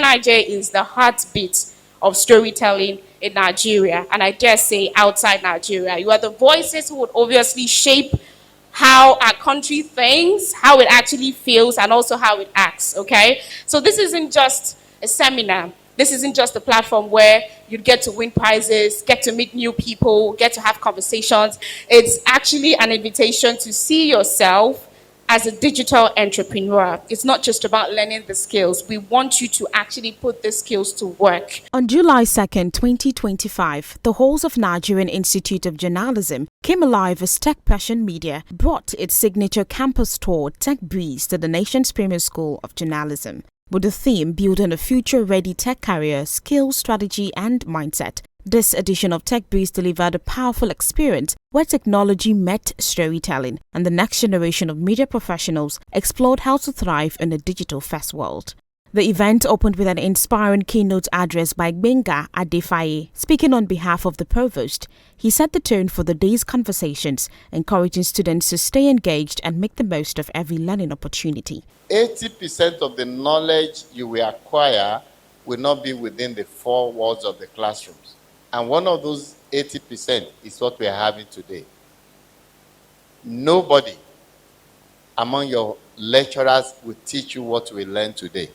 NIJ is the heartbeat of storytelling in Nigeria, and I dare say outside Nigeria. You are the voices who would obviously shape how our country thinks, how it actually feels, and also how it acts, okay? So this isn't just a seminar. This isn't just a platform where you'd get to win prizes, get to meet new people, get to have conversations. It's actually an invitation to see yourself as a digital entrepreneur. It's not just about learning the skills. We want you to actually put the skills to work. On July 2nd, 2025, the halls of Nigerian Institute of Journalism came alive as Techpression Media brought its signature campus tour, Techbreezen, to the nation's premier school of journalism. With the theme built on a future-ready tech career, skills, strategy, and mindset. This edition of Techbreezen delivered a powerful experience where technology met storytelling, and the next generation of media professionals explored how to thrive in a digital-first world. The event opened with an inspiring keynote address by Gbenga Adefaye. Speaking on behalf of the provost, he set the tone for the day's conversations, encouraging students to stay engaged and make the most of every learning opportunity. 80% of the knowledge you will acquire will not be within the four walls of the classrooms. And one of those 80% is what we are having today. Nobody among your lecturers will teach you what we learned today.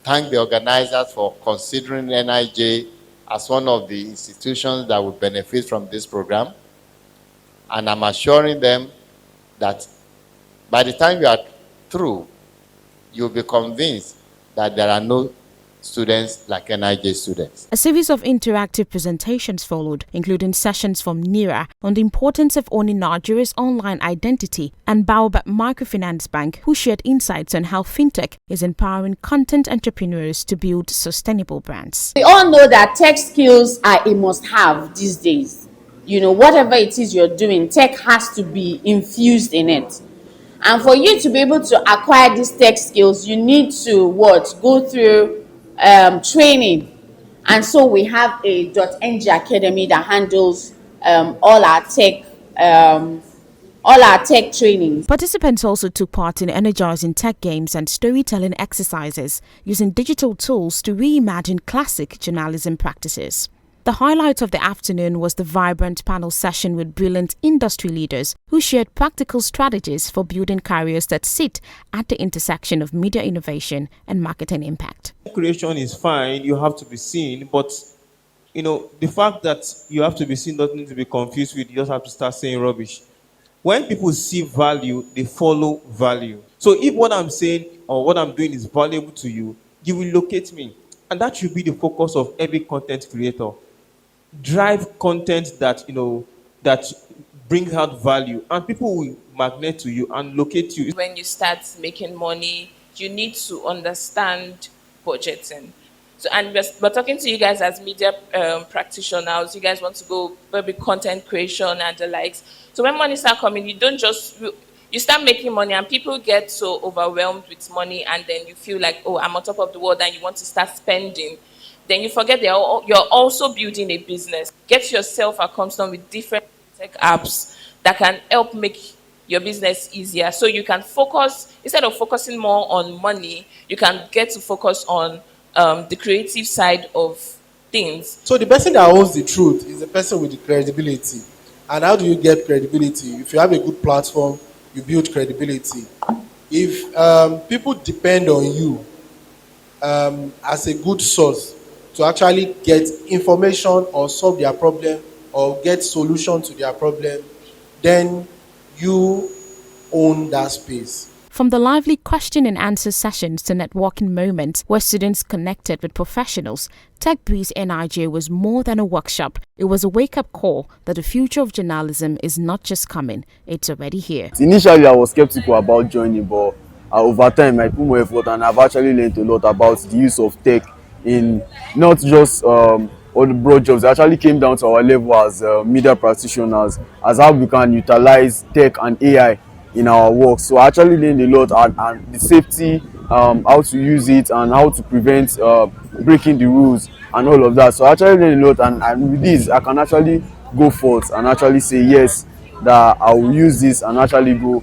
Thank the organizers for considering NIJ as one of the institutions that will benefit from this program. And I'm assuring them that by the time you are through, you'll be convinced that there are no students like NIJ students. A series of interactive presentations followed, including sessions from NIRA on the importance of owning Nigeria's online identity, and Baobab Microfinance Bank, who shared insights on how fintech is empowering content entrepreneurs to build sustainable brands. We all know that tech skills are a must-have these days. You know, whatever it is you're doing, tech has to be infused in it. And for you to be able to acquire these tech skills, you need to go through training. And so we have a .ng Academy that handles all our tech trainings. Participants also took part in energizing tech games and storytelling exercises using digital tools to reimagine classic journalism practices. The highlight of the afternoon was the vibrant panel session with brilliant industry leaders who shared practical strategies for building careers that sit at the intersection of media innovation and marketing impact. Creation is fine, you have to be seen, but you know, the fact that you have to be seen doesn't need to be confused with you just have to start saying rubbish. When people see value, they follow value. So if what I'm saying or what I'm doing is valuable to you, you will locate me. And that should be the focus of every content creator. Drive content that, that brings out value, and people will magnet to you and locate you. When you start making money, you need to understand budgeting. So, and we're talking to you guys as media practitioners. You guys want to go maybe content creation and the likes. So when money starts coming, you start making money, and people get so overwhelmed with money, and then you feel like, oh, I'm on top of the world, and you want to start spending. Then you forget you're also building a business. Get yourself accustomed with different tech apps that can help make your business easier. So you can focus, instead of focusing more on money, you can get to focus on the creative side of things. So the person that owns the truth is the person with the credibility. And how do you get credibility? If you have a good platform, you build credibility. If people depend on you as a good source to actually get information or solve their problem or get solution to their problem, then you own that space. From the lively question and answer sessions to networking moments where students connected with professionals, Techbreezen NIJ was more than a workshop. It was a wake-up call that the future of journalism is not just coming, it's already here. Initially, I was skeptical about joining, but over time, I put more effort, and I've actually learned a lot about the use of tech in not just all the broad jobs. It actually came down to our level as media practitioners, as how we can utilize tech and AI in our work. So I actually learned a lot, and the safety, how to use it, and how to prevent breaking the rules and all of that. So I actually learned a lot, and with this, I can actually go forth and actually say yes, that I will use this and actually go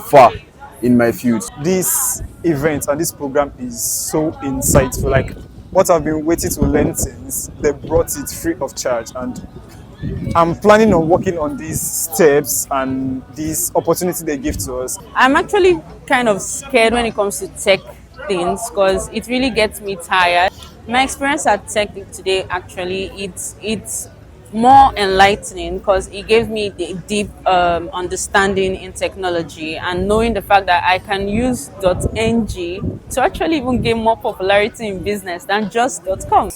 far in my field. This event and this program is so insightful. Like, what I've been waiting to learn since. They brought it free of charge, and I'm planning on working on these steps and this opportunity they give to us. I'm actually kind of scared when it comes to tech things because it really gets me tired. My experience at Tech today, actually, it's more enlightening because it gave me the deep understanding in technology, and knowing the fact that I can use .ng to actually even gain more popularity in business than just .com.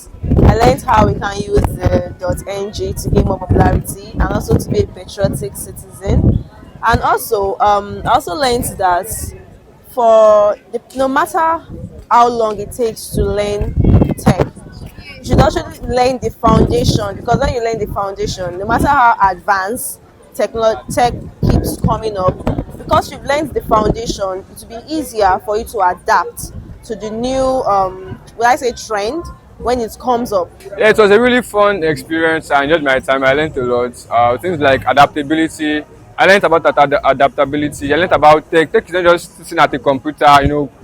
I learned how we can use the .ng to gain more popularity and also to be a patriotic citizen. And also, I also learned that no matter how long it takes to learn tech, you should actually learn the foundation, because when you learn the foundation, no matter how advanced tech keeps coming up, because you've learned the foundation, it will be easier for you to adapt to the new, will I say, trend when it comes up. Yeah, it was a really fun experience. I enjoyed my time. I learned a lot. Things like adaptability. I learned about adaptability. I learned about tech. Tech is not just sitting at a computer,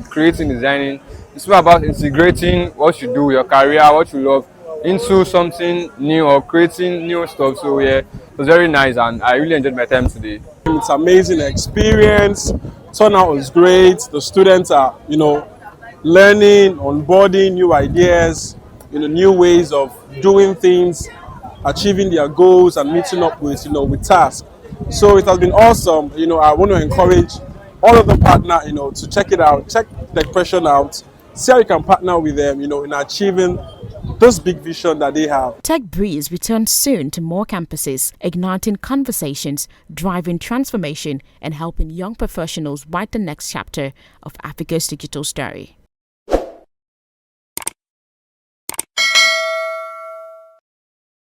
creating, designing. It's more about integrating what you do, your career, what you love, into something new or creating new stuff. So yeah, it was very nice, and I really enjoyed my time today. It's an amazing experience. Turnout was great. The students are, learning, onboarding new ideas, new ways of doing things, achieving their goals, and meeting up with, with tasks. So it has been awesome. I want to encourage all of the partners, to check it out, check Techpression out, see how you can partner with them, in achieving this big vision that they have. Techbreeze returns soon to more campuses, igniting conversations, driving transformation, and helping young professionals write the next chapter of Africa's digital story.